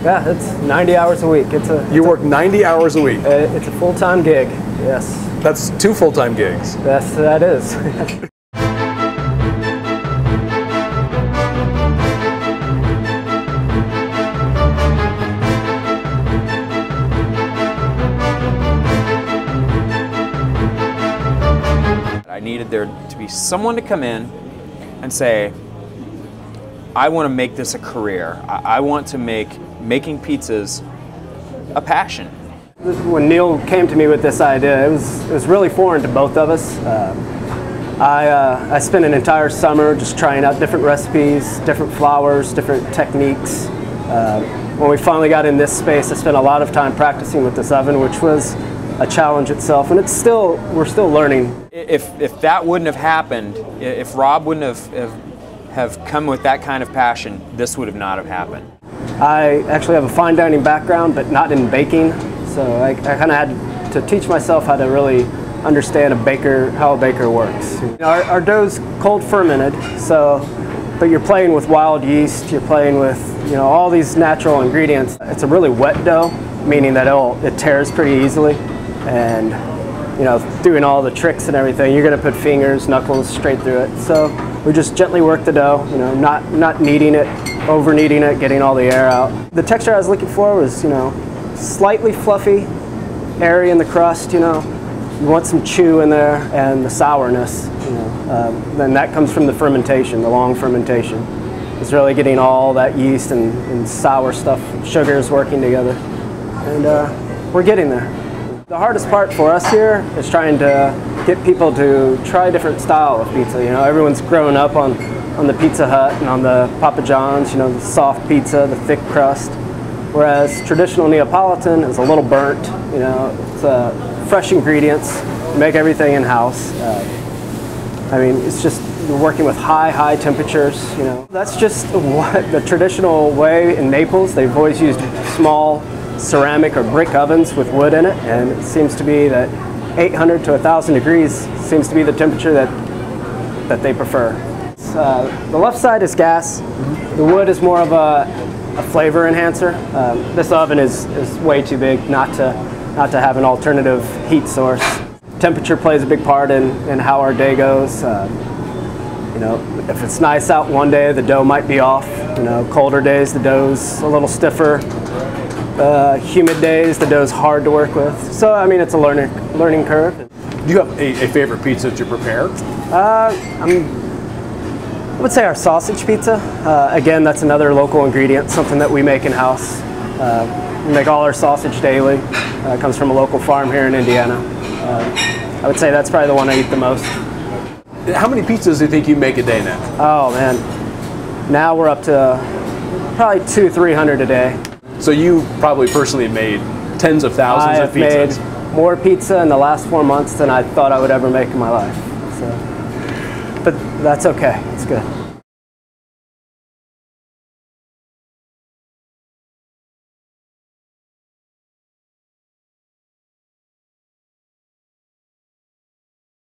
Yeah, it's 90 hours a week. You work 90 hours a week? It's a full-time gig, yes. That's 2 full-time gigs. That is. I needed there to be someone to come in and say, I want to make this a career. I want to make making pizzas a passion. When Neil came to me with this idea, it was really foreign to both of us. I spent an entire summer just trying out different recipes, different flours, different techniques. When we finally got in this space, I spent a lot of time practicing with this oven, which was a challenge itself, and we're still learning. If that wouldn't have happened, if Rob wouldn't have come with that kind of passion, this would have not have happened. I actually have a fine dining background, but not in baking, so I kind of had to teach myself how to really understand how a baker works. Our dough's cold fermented, but you're playing with wild yeast, you're playing with all these natural ingredients. It's a really wet dough, meaning that it tears pretty easily, and doing all the tricks and everything, you're going to put fingers, knuckles straight through it. So we just gently work the dough, not kneading it, over kneading it, getting all the air out. The texture I was looking for was, slightly fluffy, airy in the crust. You want some chew in there and the sourness. Then that comes from the fermentation, the long fermentation. It's really getting all that yeast and sour stuff, sugars working together, and we're getting there. The hardest part for us here is trying to get people to try a different style of pizza. Everyone's grown up on the Pizza Hut and on the Papa John's, the soft pizza, the thick crust. Whereas traditional Neapolitan is a little burnt, it's fresh ingredients, you make everything in-house. It's just you're working with high temperatures, That's just what the traditional way in Naples. They've always used small ceramic or brick ovens with wood in it, and it seems to be that 800 to 1,000 degrees seems to be the temperature that they prefer. The left side is gas. The wood is more of a flavor enhancer. This oven is way too big not to have an alternative heat source. Temperature plays a big part in how our day goes. If it's nice out one day, the dough might be off. Colder days, the dough's a little stiffer. Humid days, the dough's hard to work with. So, it's a learning curve. Do you have a favorite pizza to prepare? I would say our sausage pizza. Again, that's another local ingredient, something that we make in-house. We make all our sausage daily. It comes from a local farm here in Indiana. I would say that's probably the one I eat the most. How many pizzas do you think you make a day now? Oh man, now we're up to probably 200-300 a day. So you probably personally made tens of thousands of pizzas. I have made more pizza in the last 4 months than I thought I would ever make in my life. But that's okay, it's good.